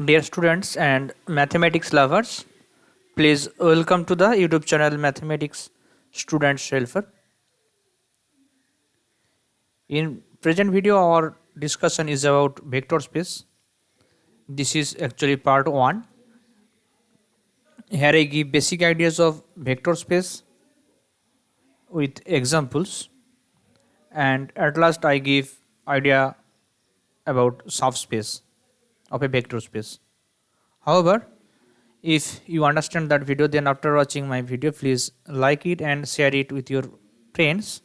Dear students and mathematics lovers, please welcome to the YouTube channel Mathematics Students Helper. In present video, our discussion is about vector space. This is actually part 1. Here I give basic ideas of vector space with examples, and at last I give idea about subspace of a vector space. However, if you understand that video, then after watching my video, please like it and share it with your friends.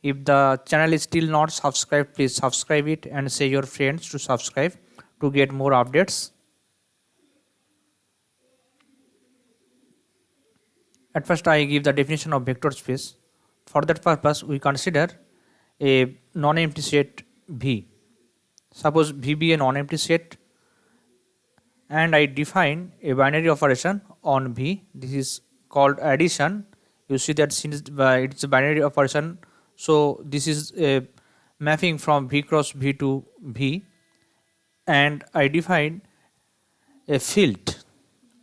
If the channel is still not subscribed, please subscribe it and say your friends to subscribe to get more updates. At first, I give the definition of vector space. For that purpose, we consider a non-empty set V. Suppose V be a non-empty set, and I define a binary operation on V. This is called addition. You see that since it's a binary operation, so this is a mapping from V cross V to V, and I define a field.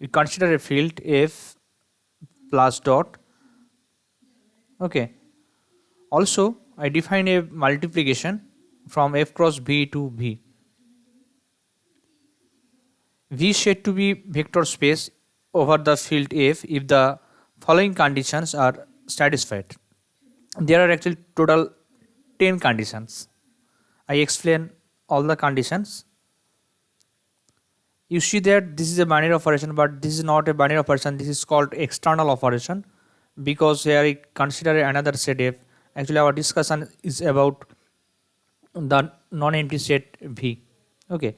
We consider a field F plus dot. Okay. Also, I define a multiplication from F cross V to V. V is said to be vector space over the field F if the following conditions are satisfied. There are actually total 10 conditions. I explain all the conditions. You see that this is a binary operation, but this is not a binary operation. This is called external operation because here I consider another set F. Actually, our discussion is about the non-empty set V. Okay.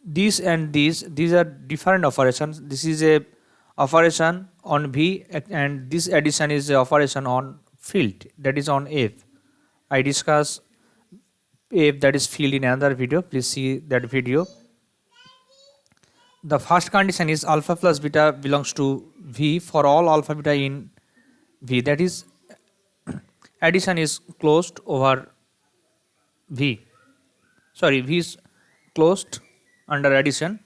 These and these are different operations. This is a operation on V, and this addition is a operation on field, that is on F. I discuss F, that is field, in another video. Please see that video. The first condition is alpha plus beta belongs to V for all alpha beta in V, that is addition is closed over V. Sorry, V is closed under addition.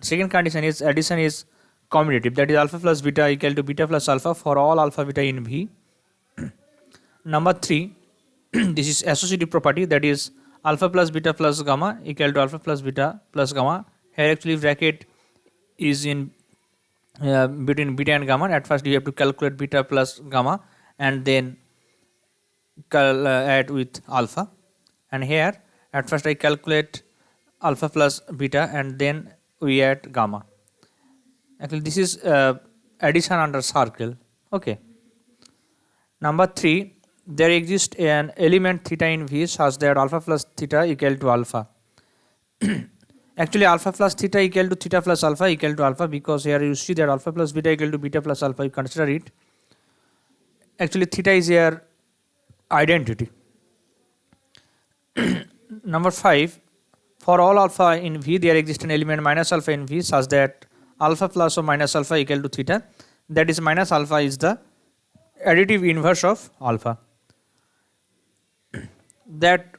Second condition is addition is commutative, that is alpha plus beta equal to beta plus alpha for all alpha beta in V. Number 3, this is associative property, that is alpha plus beta plus gamma equal to alpha plus beta plus gamma. Here actually bracket is in between beta and gamma. At first you have to calculate beta plus gamma and then add with alpha, and here at first I calculate alpha plus beta and then we add gamma. Actually this is addition under circle. Okay. Number 3, there exists an element theta in V such that alpha plus theta equal to alpha. Actually alpha plus theta equal to theta plus alpha equal to alpha, because here you see that alpha plus beta equal to beta plus alpha, you consider it. Actually theta is here identity. Number 5, for all alpha in V there exists an element minus alpha in V such that alpha plus or minus alpha equal to theta, that is minus alpha is the additive inverse of alpha. That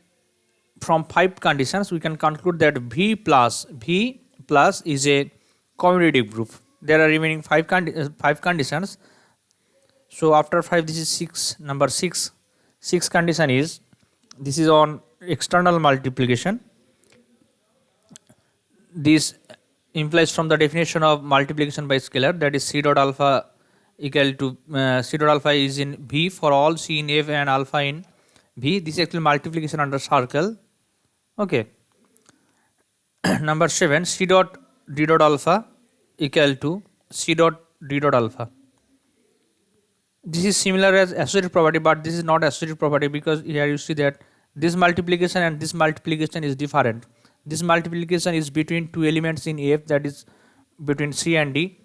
from 5 conditions we can conclude that V plus is a commutative group. There are remaining 5 conditions. So after 5, this is 6. Number 6 condition is, this is on external multiplication. This implies from the definition of multiplication by scalar, that is C dot alpha equal to C dot alpha is in V for all C in F and alpha in V. This is actually multiplication under circle. Okay. Number 7, C dot D dot alpha equal to C dot D dot alpha. This is similar as associative property, but this is not associative property because here you see that this multiplication and this multiplication is different. This multiplication is between 2 elements in F, that is between C and D,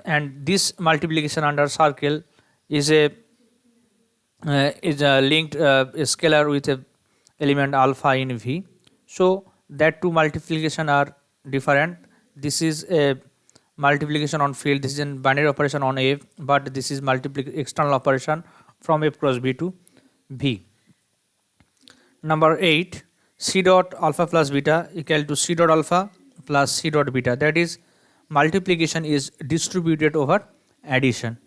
and this multiplication under circle is a linked scalar with a element alpha in V. So that two multiplication are different. This is a multiplication on field, this is a binary operation on F, but this is external operation from F cross V to V. Number 8, C dot alpha plus beta equal to C dot alpha plus c dot beta, that is multiplication is distributed over addition.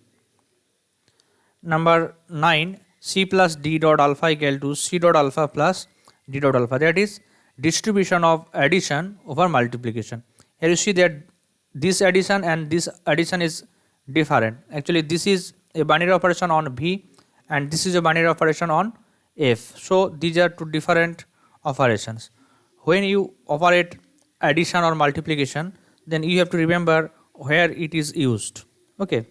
Number 9, c plus d dot alpha equal to c dot alpha plus d dot alpha, that is distribution of addition over multiplication. Here you see that this addition and this addition is different. Actually this is a binary operation on V and this is a binary operation on F. So these are two different operations. When you operate addition or multiplication, then you have to remember where it is used. Okay.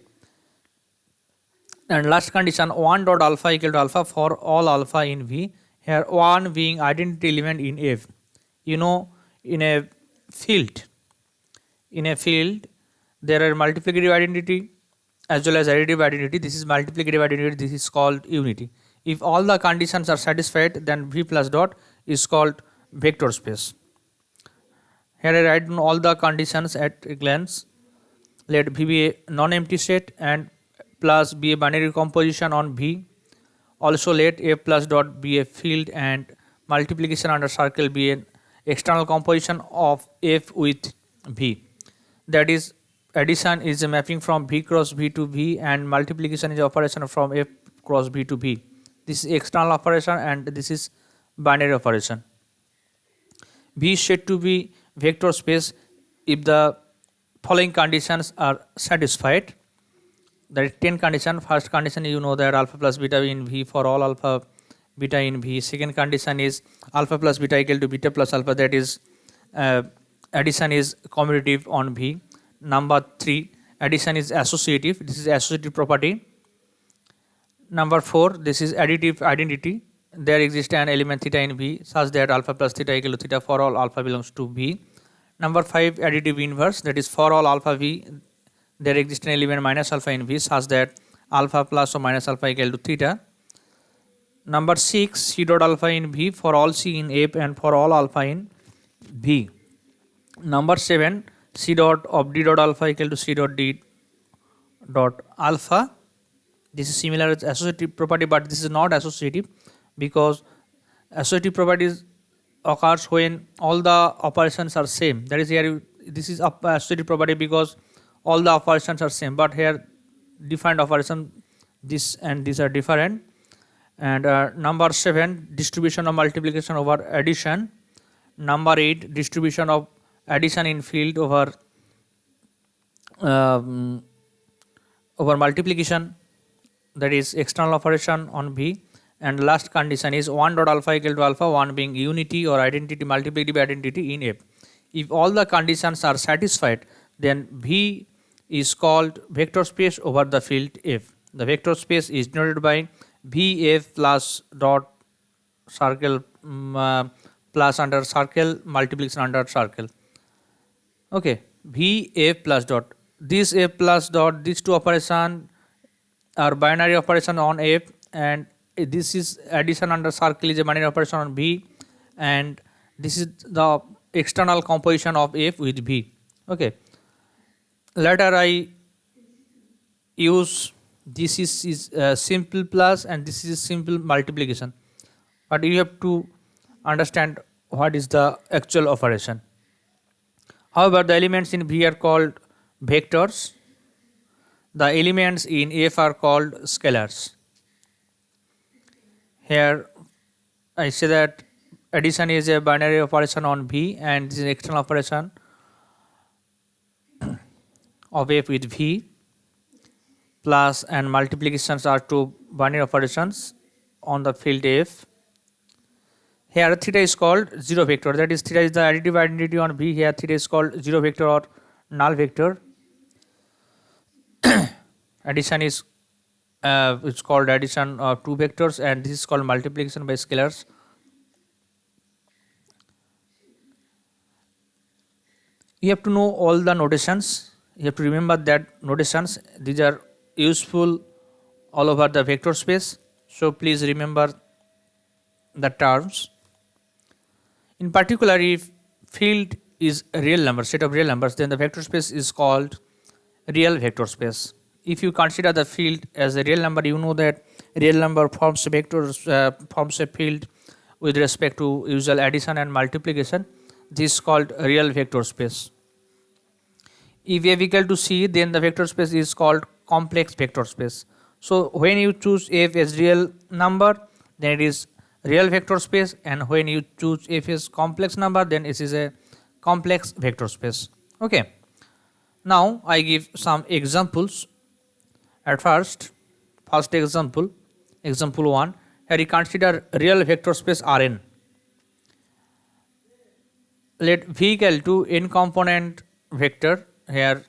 And last condition, 1 dot alpha equal to alpha for all alpha in V. Here 1 being identity element in F. You know, in a field there are multiplicative identity as well as additive identity. This is multiplicative identity, this is called unity. If all the conditions are satisfied, then V plus dot is called vector space. Here I write down all the conditions at a glance. Let V be a non-empty set and plus be a binary composition on V. Also let F plus dot be a field and multiplication under circle be an external composition of F with V. That is, addition is a mapping from V cross V to V and multiplication is operation from F cross V to V. This is external operation and this is binary operation. V is said to be vector space if the following conditions are satisfied. There is 10 condition. First condition, you know that alpha plus beta in V for all alpha beta in V. Second condition is alpha plus beta equal to beta plus alpha, that is addition is commutative on V. Number 3, addition is associative, this is associative property. Number 4, this is additive identity. There exists an element theta in V such that alpha plus theta equal to theta for all alpha belongs to V. Number 5, additive inverse, that is for all alpha V there exists an element minus alpha in V such that alpha plus or minus alpha equal to theta. Number 6, c dot alpha in V for all c in F and for all alpha in V. Number 7, c dot of d dot alpha equal to c dot d dot alpha. This is similar as associative property, but this is not associative because associative properties occurs when all the operations are same. That is, here this is associative property because all the operations are same, but here defined operation this and these are different. And number 7, distribution of multiplication over addition. Number 8, distribution of addition in field over multiplication, that is external operation on V. And last condition is 1 dot alpha equal to alpha, 1 being unity or identity, multiplicative identity in F. If all the conditions are satisfied, then V is called vector space over the field F. The vector space is denoted by VF plus dot circle plus under circle multiplication under circle. Okay, VF plus dot. This F plus dot, these two operation are binary operation on F, and this is addition under circle is a binary operation on V, and this is the external composition of F with V. Okay. Later I use this is simple plus and this is simple multiplication, but you have to understand what is the actual operation. However, the elements in V are called vectors, the elements in F are called scalars. Here I say that addition is a binary operation on V and this is external operation of F with V, plus and multiplications are two binary operations on the field F. Here theta is called zero vector, that is theta is the additive identity on V. Here theta is called zero vector or null vector. Addition is it's called addition of two vectors, and this is called multiplication by scalars. You have to know all the notations. You have to remember that notations, these are useful all over the vector space. So please remember the terms. In particular, if field is a real number, set of real numbers, then the vector space is called real vector space. If you consider the field as a real number, you know that real number forms a vector, forms a field with respect to usual addition and multiplication. This is called real vector space. If f equal to c, then the vector space is called complex vector space. So when you choose f as real number, then it is real vector space, and when you choose f as complex number, then it is a complex vector space. Okay. Now I give some examples. At first example, example 1, here we consider real vector space Rn. Let v equal to n component vector. Here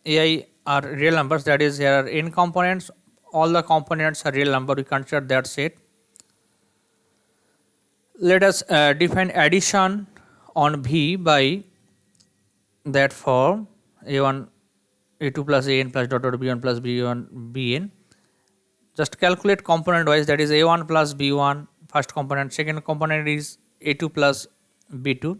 ai are real numbers, that is here are n components, all the components are real number, we consider that set. Let us define addition on v by that form a1 a2 plus an plus dot dot b1 plus b1 bn. Just calculate component wise, that is a1 plus b1 first component, second component is a2 plus b2,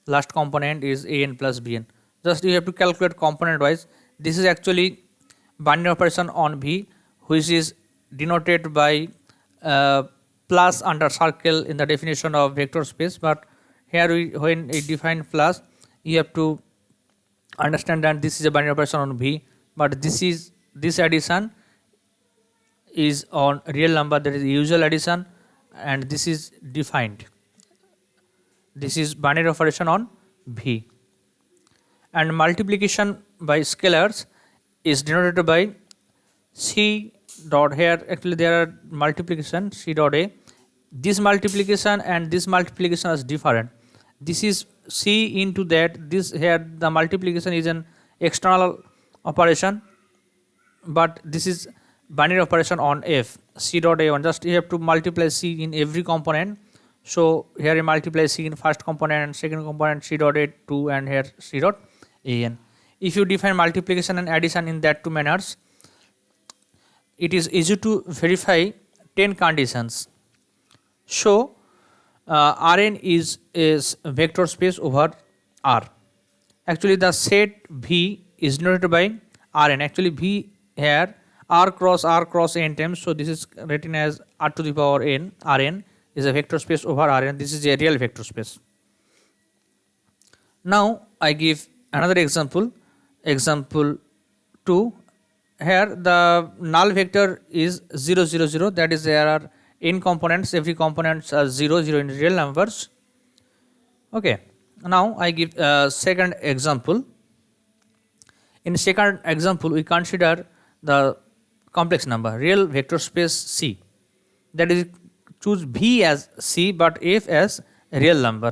last component is an plus bn. Just you have to calculate component wise. This is actually binary operation on v, which is denoted by plus under circle in the definition of vector space, but here when we define plus, you have to understand that this is a binary operation on v, but this addition is on real number, that is usual addition, and this is defined. This is binary operation on v. And multiplication by scalars is denoted by c dot, here actually there are multiplication c dot a. This multiplication and this multiplication is different. This is c into that, this here the multiplication is an external operation, but this is binary operation on f, c dot a1. Just you have to multiply c in every component. So here you multiply c in first component and second component, c dot a2, and here c dot an. If you define multiplication and addition in that two manners, it is easy to verify 10 conditions. So Rn is vector space over R. Actually the set V is denoted by Rn. Actually V here R cross n times, so this is written as R to the power n. Rn is a vector space over Rn. This is a real vector space. Now I give another example, example 2. Here the null vector is 0 0 0, that is there are n components, every components are 0 0 in real numbers. Okay. Now I give second example. In second example we consider the complex number, real vector space C, that is choose V as C but F as real number.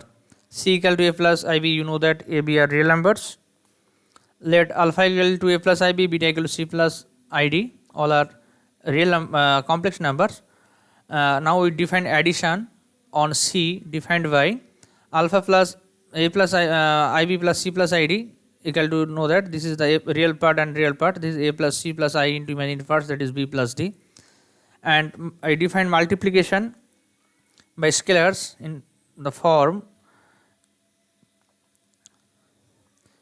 C equal to A plus IB, you know that A, B are real numbers. Let alpha equal to A plus IB, beta equal to C plus ID, all are real complex numbers. Now we define addition on C defined by alpha plus A plus IB plus C plus ID equal to, know that this is the real part and real part, this is A plus C plus I into imaginary parts, that is B plus D. And I define multiplication by scalars in the form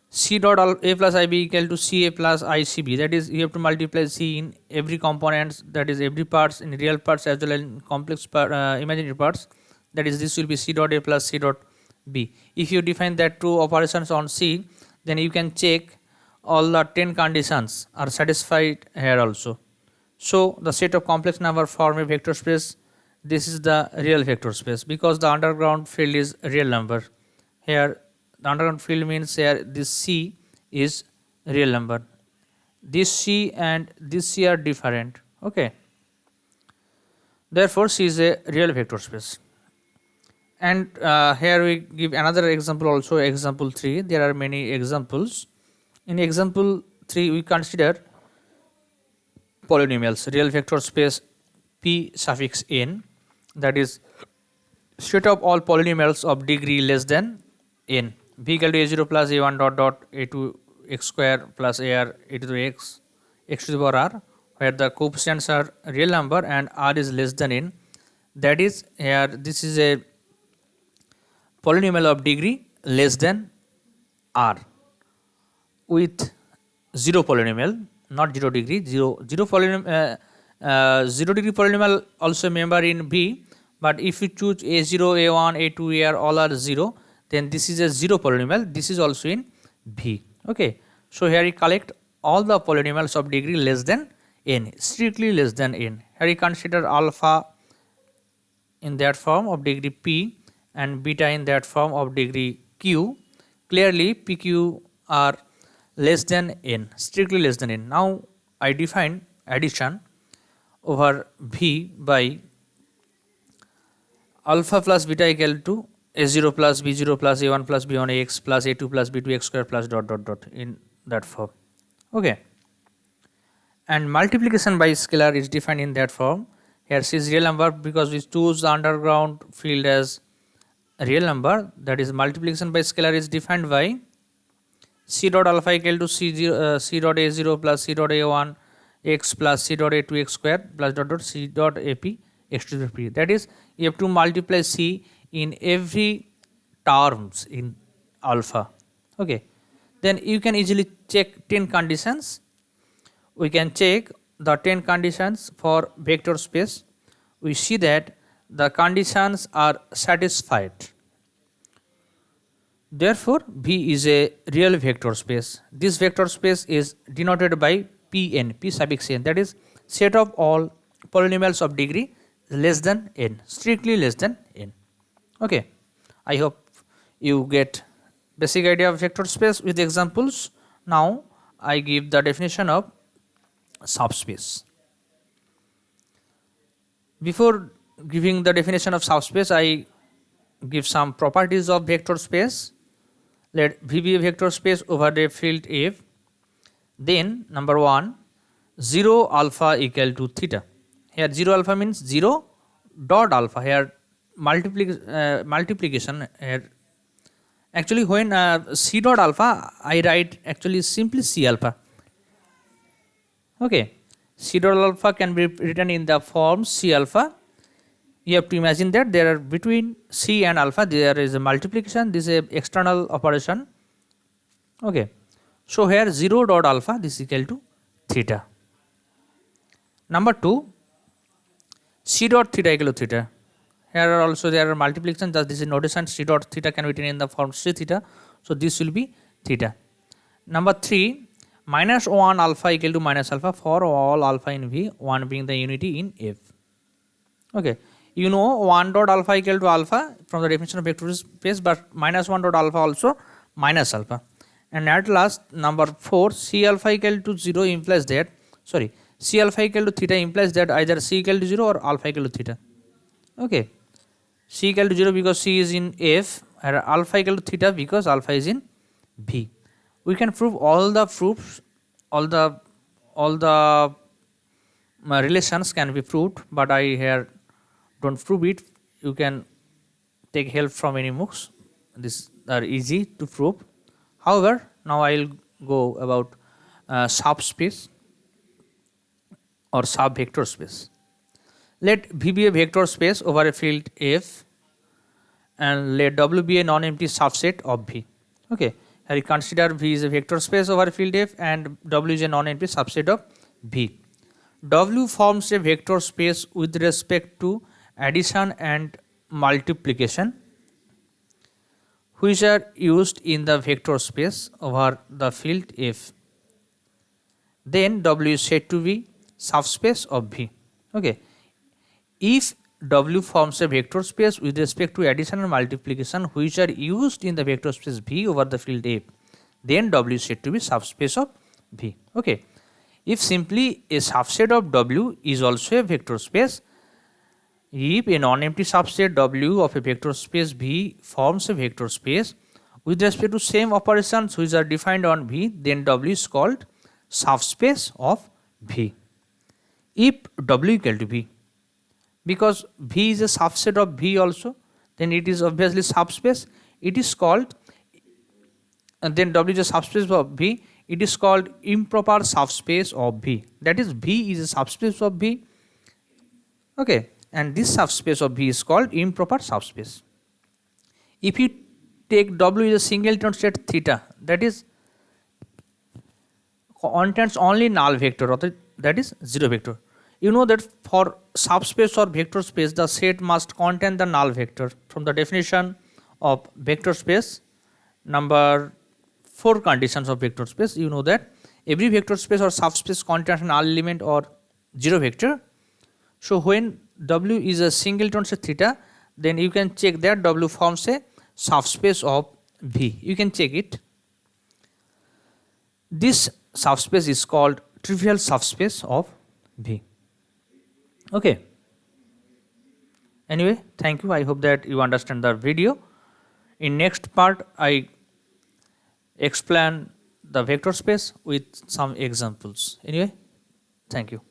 C dot A plus IB equal to CA plus ICB, that is you have to multiply C in every components, that is every parts, in real parts as well as in complex imaginary parts, that is this will be C dot A plus C dot B. If you define that two operations on C, then you can check all the 10 conditions are satisfied here also. So the set of complex number form a vector space. This is the real vector space because the underground field is real number. Here the underground field means here this C is real number. This C and this C are different. Okay. Therefore C is a real vector space. And here we give another example also, example 3. There are many examples. In example 3 we consider polynomials, real vector space P suffix n, that is set of all polynomials of degree less than n. V equal to a0 plus a1 dot dot a2 x square plus ar a to the x to the power r, where the coefficients are real number and r is less than n. That is here this is a polynomial of degree less than r with 0 polynomial, not 0 degree, 0 polynomial, 0 degree polynomial also member in V, but if you choose a0, a1, a2, ar all are 0, then this is a 0 polynomial, this is also in V. Okay, so here we collect all the polynomials of degree less than n, strictly less than n. Here we consider alpha in that form of degree p and beta in that form of degree q. Clearly pq are less than n, strictly less than n. Now I define addition over v by alpha plus beta equal to a0 plus b0 plus a1 plus b1 x plus a2 plus b2 x square plus dot dot dot in that form. Okay, and multiplication by scalar is defined in that form. Here C is real number because we choose the underground field as a real number, that is multiplication by scalar is defined by c dot alpha equal to c dot a0 plus c dot a1 x plus c dot a2 x square plus dot dot c dot ap x to the p. That is, you have to multiply c in every terms in alpha. Okay, then you can easily check 10 conditions. We can check the 10 conditions for vector space. We see that the conditions are satisfied. Therefore, V is a real vector space. This vector space is denoted by Pn, P suffix n, that is set of all polynomials of degree less than n, strictly less than n. Okay, I hope you get basic idea of vector space with examples. Now I give the definition of subspace. Before giving the definition of subspace, I give some properties of vector space. Let V be a vector space over a field F. Then number 1, 0 alpha equal to theta. Here 0 alpha means 0 dot alpha. Here multiplication here. Actually when c dot alpha, I write actually simply c alpha. Okay, c dot alpha can be written in the form c alpha. You have to imagine that there are between c and alpha there is a multiplication, this is a external operation. Okay, so here 0 dot alpha, this is equal to theta. Number 2, c dot theta equal to theta. Here are also there are multiplication, thus this is notation, c dot theta can be written in the form c theta, so this will be theta. Number 3, minus 1 alpha equal to minus alpha for all alpha in V, 1 being the unity in F. Okay, you know 1 dot alpha equal to alpha from the definition of vector space, but minus 1 dot alpha also minus alpha. And at last number 4, c alpha equal to 0 implies that, sorry, c alpha equal to theta implies that either c equal to 0 or alpha equal to theta. Okay, c equal to 0 because c is in F, and alpha equal to theta because alpha is in V. We can prove all the proofs, all the relations can be proved, but I here don't prove it. You can take help from any books. These are easy to prove. However, now I will go about subspace or sub-vector space. Let V be a vector space over a field F and let W be a non-empty subset of V. Okay, here we consider V is a vector space over a field F and W is a non-empty subset of V. W forms a vector space with respect to addition and multiplication, which are used in the vector space over the field F. Then W is said to be subspace of V. Okay, if W forms a vector space with respect to addition and multiplication which are used in the vector space V over the field F, then W is said to be subspace of V. Okay, if simply a subset of W is also a vector space, if a non-empty subset W of a vector space V forms a vector space with respect to same operations which are defined on V, then W is called subspace of V. If W equal to V, because V is a subset of V also, then it is obviously subspace. It is called, and then W is a subspace of V, it is called improper subspace of V. That is, V is a subspace of V. Okay, and this subspace of V is called improper subspace. If you take W is a singleton set theta, that is contains only null vector, or that is 0 vector. You know that for subspace or vector space, the set must contain the null vector from the definition of vector space. Number 4 conditions of vector space. You know that every vector space or subspace contains an element or zero vector. So when W is a singleton say theta, then you can check that W forms a subspace of V. You can check it. This subspace is called trivial subspace of V. Okay. Anyway, thank you. I hope that you understand the video. In next part, I explain the vector space with some examples. Anyway, thank you.